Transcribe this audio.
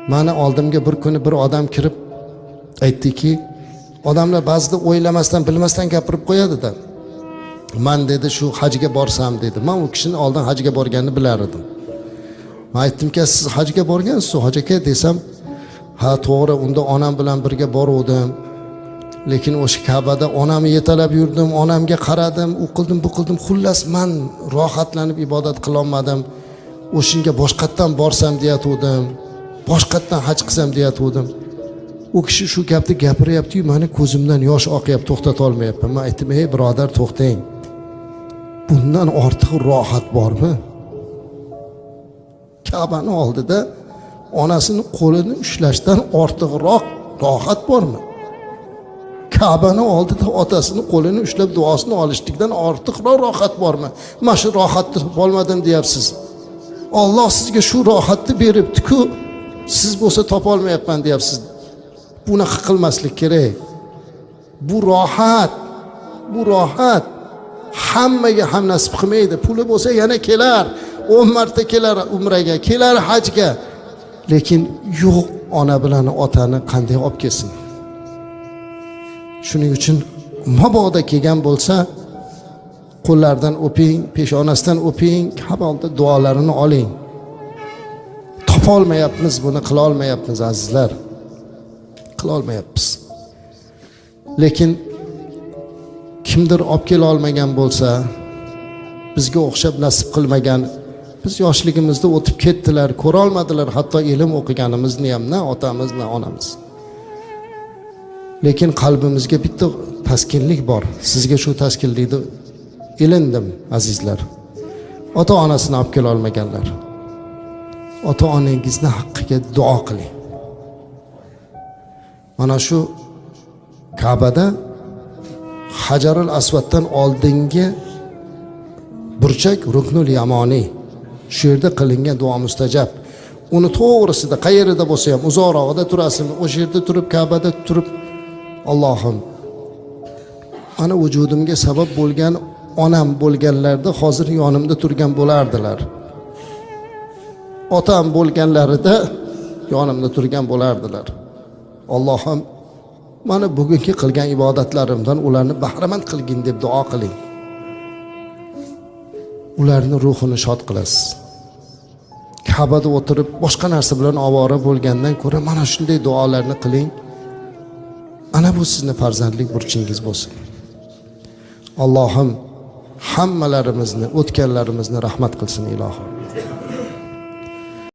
Mani oldimga bir kuni bir odam kirib aytdiki, odamlar ba'zida o'ylamasdan, bilmasdan gapirib qo'yadi-da. Men dedi shu hajga borsam dedi. Men u kishini oldin hajga borganini bilar edim. Men aytdimki, siz hajga borgansiz, hoj aka desam, ha to'g'ri, unda onam bilan birga boruvdim. Lekin o'sha Ka'bada onamni yetalab yurdim, onamga qaradim, u qildim, bu qildim. Xullas men rohatlanib ibodat qila olmadim. O'shinga boshqatdan borsam deyatuvdim. Boshqatdan haj qilsam deyatuvdim. U kishi shu gapni gapiryapti-yu, meni ko'zimdan yosh oqyapti, to'xtata olmayapman. Men aytdim, "Ey birodar, to'xtang. Bundan ortiq rohat bormi? Ka'bani oldida onasini qo'lini ushlashdan ortiqroq rohat bormi? Ka'bani oldida otasini qo'lini ushlab duosini olishlikdan ortiqroq rohat bormi? Mana shu rohatni topolmadim deyapsiz. Alloh sizga shu rohatni beribdi-ku, siz bo'lsa topolmayapman deyapsiz. Bunaqa qilmaslik kerak. Bu rohat hammaga ham nasib qilmaydi. Puli bo'lsa yana kelar, 10 marta kelar umraga, kelar hajga. Lekin yo'q, ona bilan otani qanday olib kelsin? Shuning uchun mabodo kelgan bo'lsa, qo'llaridan o'ping, peshonasidan o'ping, Ka'bada duolarini oling. Topolmayapmiz, buni qila olmayapmiz azizlar. Qila olmayapmiz. Lekin kimdir olib kela olmagan bo'lsa, bizga o'xshab nasib qilmagan, biz yoshligimizda o'tib ketdilar, ko'ra olmadilar, hatto ilm o'qiganimizni ham, na otamiz, na onamiz. Lekin qalbimizga bitta taskinlik bor. Sizga shu taskinlikni ilindim azizlar. Ota-onasini olib kela olmaganlar. Ota-onangizni haqqiga duo qiling. Mana shu Ka'bada Hajarul Aswaddan oldingi burchak Ruknul Yamoniy. Shu yerda qilingan duo mustajab. Uni to'g'risida qayerida bo'lsa ham, uzoqroqda turasizmi, o'sha yerda turib, Ka'bada turib, Allohim, ana vujudimga sabab bo'lgan onam bo'lganlarda hozir yonimda turgan bo'lardilar. Otam bo'lganlarida yonimda turgan bo'lardilar. Allohim, mana bugungi qilgan ibodatlarimdan ularni bahramand qilgin deb duo qiling. Ularni ruhini shod qilasiz. Ka'bada o'tirib boshqa narsa bilan ovora bo'lgandan ko'ra mana shunday duolarni qiling. Ana bu sizning farzandlik burchingiz bo'lsin. Allohim hammalarimizni, o'tganlarimizni rahmat qilsin ilohim.